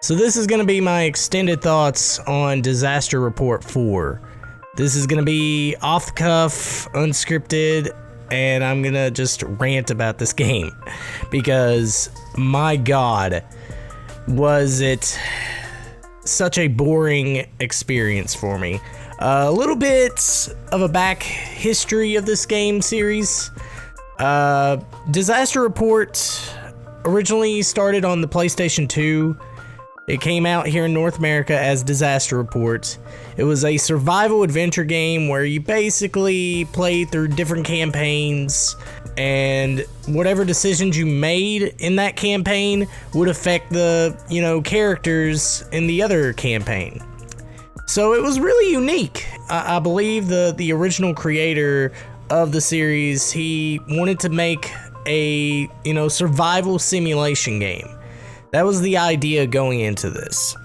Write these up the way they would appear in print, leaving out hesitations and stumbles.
So this is going to be my extended thoughts on Disaster Report 4. This is going to be off the cuff, unscripted, and I'm going to just rant about this game. Because, my god, was it such a boring experience for me. A little bit of a back history of this game series. Disaster Report originally started on the PlayStation 2. It came out here in North America as Disaster Report. It was a survival adventure game where you basically played through different campaigns, and whatever decisions you made in that campaign would affect the, characters in the other campaign. So it was really unique. I believe the original creator of the series, he wanted to make a, survival simulation game. That was the idea going into this.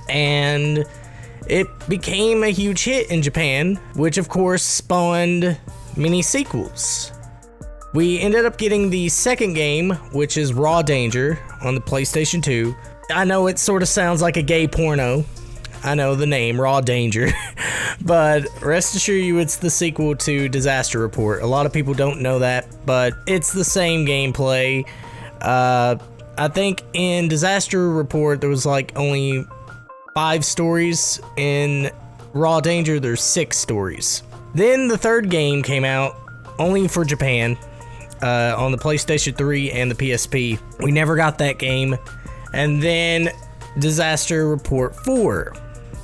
And it became a huge hit in Japan, which of course spawned many sequels. We ended up getting the second game, which is Raw Danger, on the PlayStation 2. I know it sort of sounds like a gay porno. I know the name, Raw Danger. But rest assured you, it's the sequel to Disaster Report. A lot of people don't know that, but it's the same gameplay. I think in Disaster Report, there was like only 5 stories. In Raw Danger, there's 6 stories. Then the third game came out only for Japan, on the PlayStation 3 and the PSP. We never got that game. And then Disaster Report 4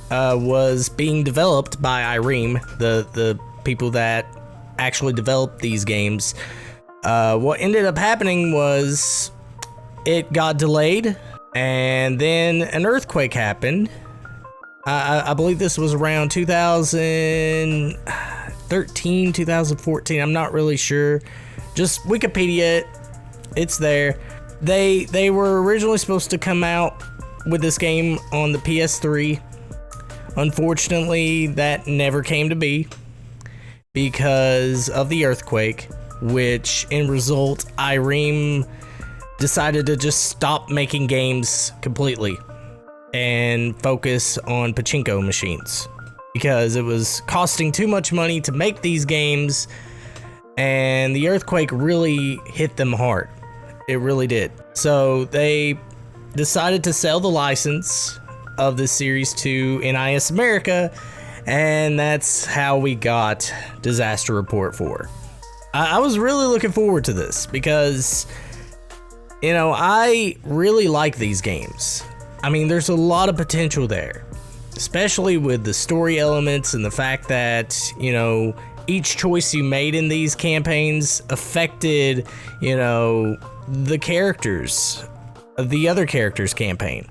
was being developed by Irem, the people that actually developed these games. What ended up happening was it got delayed, and then an earthquake happened. I believe this was around 2013, 2014. I'm not really sure. Just Wikipedia it. It's there. They were originally supposed to come out with this game on the PS3. Unfortunately, that never came to be because of the earthquake, which in result, Irem decided to just stop making games completely and focus on pachinko machines because it was costing too much money to make these games, and the earthquake really hit them hard. It really did. So they decided to sell the license of this series to NIS America, and that's how we got Disaster Report 4. I was really looking forward to this because I really like these games. I mean, there's a lot of potential there, especially with the story elements and the fact that, each choice you made in these campaigns affected, the characters of the other characters' campaign.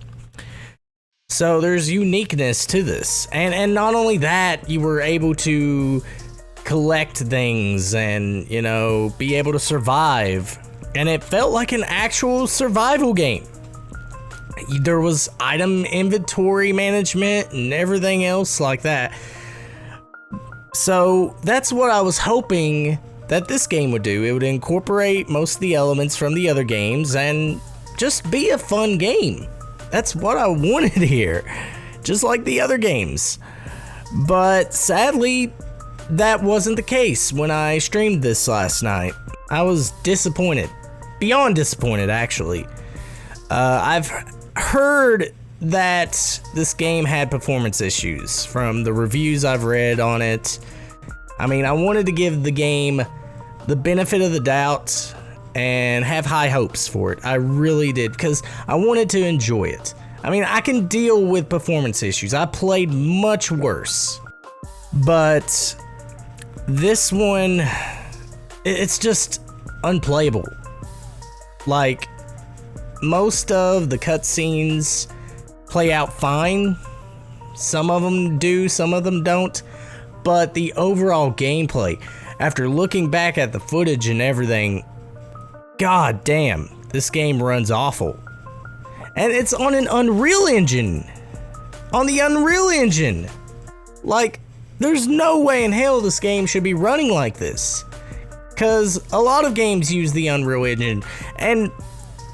So there's uniqueness to this. And not only that, you were able to collect things and, be able to survive. And it felt like an actual survival game. There was item inventory management and everything else like that. So that's what I was hoping that this game would do. It would incorporate most of the elements from the other games and just be a fun game. That's what I wanted here, just like the other games. But sadly, that wasn't the case when I streamed this last night. I was disappointed. Beyond disappointed, actually. I've heard that this game had performance issues from the reviews I've read on it. I mean, I wanted to give the game the benefit of the doubt and have high hopes for it. I really did, because I wanted to enjoy it. I mean, I can deal with performance issues. I played much worse. But this one, it's just unplayable. Like, most of the cutscenes play out fine. Some of them do, some of them don't. But the overall gameplay, after looking back at the footage and everything, god damn, this game runs awful. And it's on an Unreal Engine. On the Unreal Engine. Like, there's no way in hell this game should be running like this. Because a lot of games use the Unreal Engine, and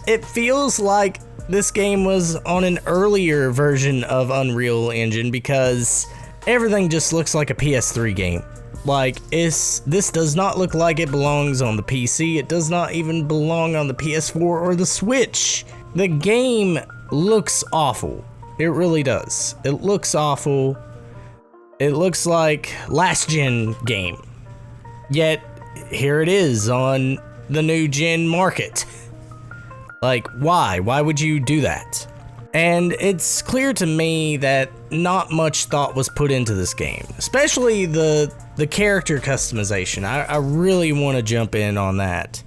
it feels like this game was on an earlier version of Unreal Engine because everything just looks like a PS3 game. Like, this does not look like it belongs on the PC. It does not even belong on the PS4 or the Switch. The game looks awful. It really does. It looks awful. It looks like last gen game. Yet, here it is on the new gen market. Like, why? Why would you do that? And it's clear to me that not much thought was put into this game, especially the character customization. I really want to jump in on that.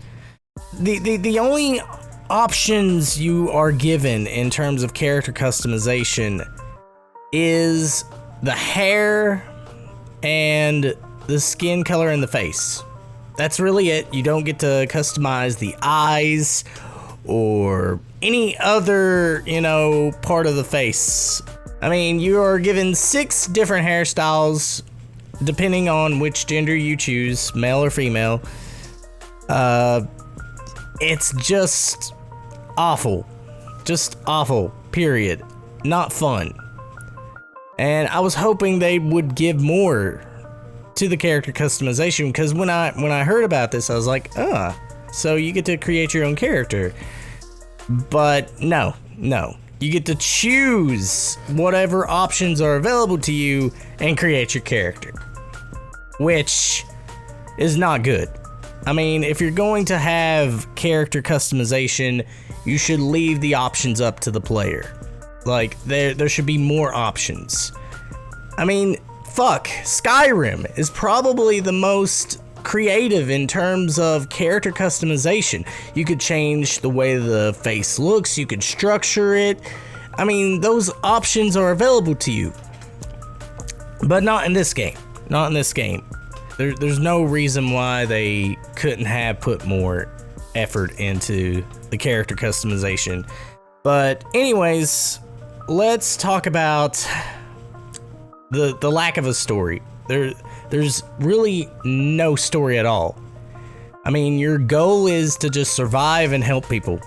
The only options you are given in terms of character customization is the hair and the skin color and the face. That's really it. You don't get to customize the eyes or any other, part of the face. I mean, you are given 6 different hairstyles depending on which gender you choose, male or female. It's just awful. Just awful, period. Not fun. And I was hoping they would give more to the character customization, because when I heard about this, I was like, so you get to create your own character. But no. You get to choose whatever options are available to you and create your character, which is not good. I mean, if you're going to have character customization, you should leave the options up to the player. Like, there should be more options. I mean, fuck, Skyrim is probably the most creative in terms of character customization. You could change the way the face looks, you could structure it. I mean, those options are available to you. But not in this game. Not in this game. There's no reason why they couldn't have put more effort into the character customization. But anyways, let's talk about the lack of a story. There's really no story at all. I mean, your goal is to just survive and help people.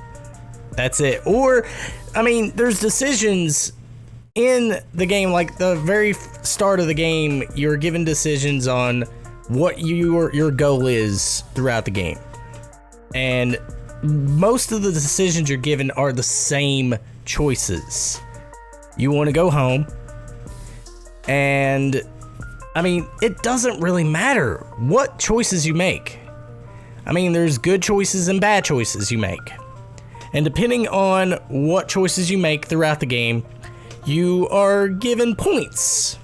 That's it. Or, I mean, there's decisions in the game, like the very start of the game, you're given decisions on what your goal is throughout the game. And most of the decisions you're given are the same choices. You want to go home, and I mean, it doesn't really matter what choices you make. I mean, there's good choices and bad choices you make. And depending on what choices you make throughout the game, you are given points.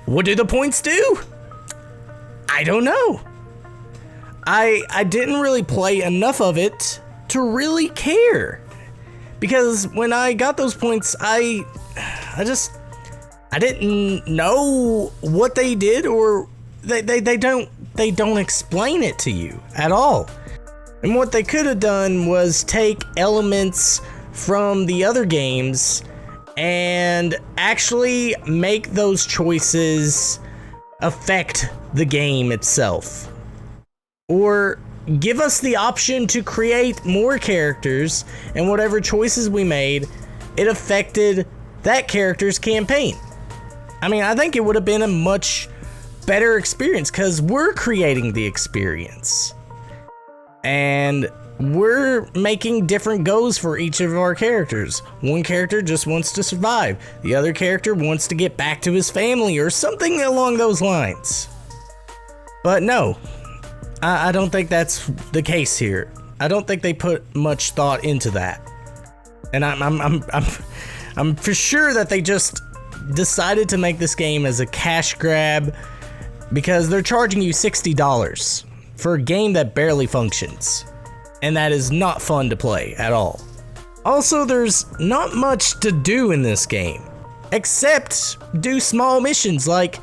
What do the points do? I don't know. I didn't really play enough of it to really care. Because when I got those points, I didn't know what they did, or they don't explain it to you at all. And what they could have done was take elements from the other games and actually make those choices affect the game itself. Or give us the option to create more characters, and whatever choices we made, it affected that character's campaign. I mean, I think it would have been a much better experience, because we're creating the experience. And we're making different goals for each of our characters. One character just wants to survive. The other character wants to get back to his family, or something along those lines. But no, I don't think that's the case here. I don't think they put much thought into that. And I'm for sure that they just decided to make this game as a cash grab, because they're charging you $60 for a game that barely functions, and that is not fun to play at all. Also, there's not much to do in this game, except do small missions like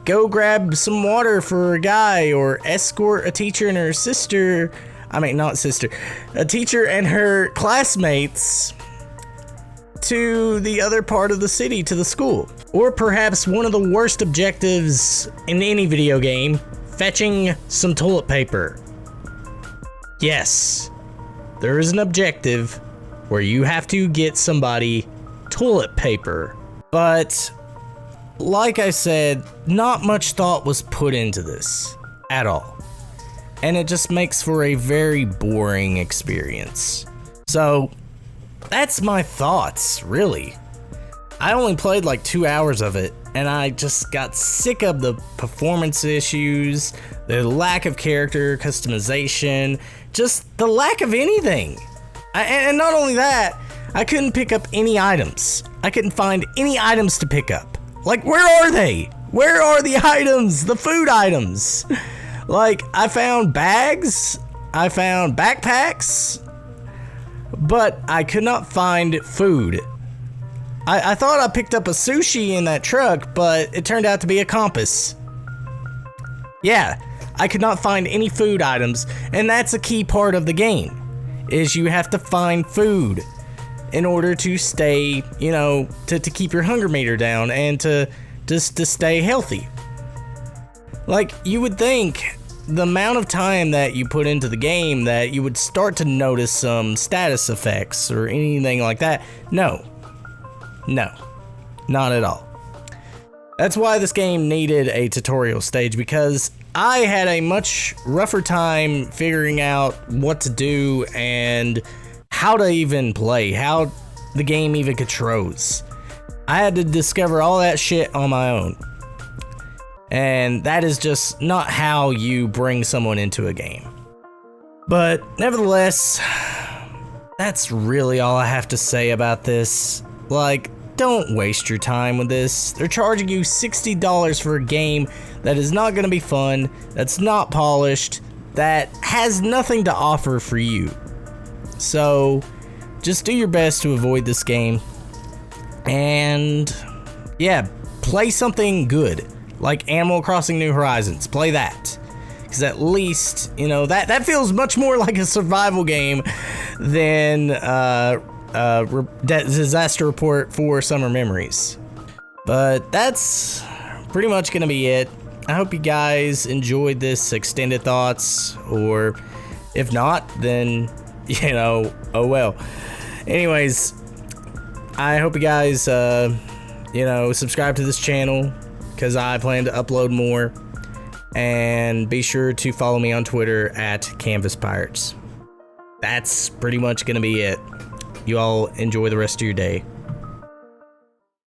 go grab some water for a guy, or escort a teacher and her sister, a teacher and her classmates to the other part of the city, to the school. Or perhaps one of the worst objectives in any video game, fetching some toilet paper. Yes, there is an objective where you have to get somebody toilet paper. But like I said, not much thought was put into this at all. And it just makes for a very boring experience. So that's my thoughts, really. I only played like 2 hours of it, and I just got sick of the performance issues, the lack of character customization, just the lack of anything. And not only that, I couldn't pick up any items. I couldn't find any items to pick up. Like, where are they? Where are the items? The food items? Like, I found bags, I found backpacks, but I could not find food. I thought I picked up a sushi in that truck, but it turned out to be a compass. Yeah, I could not find any food items, and that's a key part of the game, is you have to find food in order to stay, you know, to keep your hunger meter down and to stay healthy. Like, you would think the amount of time that you put into the game that you would start to notice some status effects or anything like that. No, not at all. That's why this game needed a tutorial stage, because I had a much rougher time figuring out what to do and how to even play, how the game even controls. I had to discover all that shit on my own. And that is just not how you bring someone into a game. But nevertheless, that's really all I have to say about this. Like, don't waste your time with this. They're charging you $60 for a game that is not going to be fun, that's not polished, that has nothing to offer for you. So, just do your best to avoid this game. And, yeah, play something good. Like Animal Crossing New Horizons. Play that. Because at least, you know, that feels much more like a survival game than Disaster Report for Summer Memories. But that's pretty much going to be it. I hope you guys enjoyed this extended thoughts, or if not, then, you know, oh well. Anyways, I hope you guys, you know, subscribe to this channel, because I plan to upload more. And be sure to follow me on Twitter at Canvas Pirates. That's pretty much going to be it. You all enjoy the rest of your day.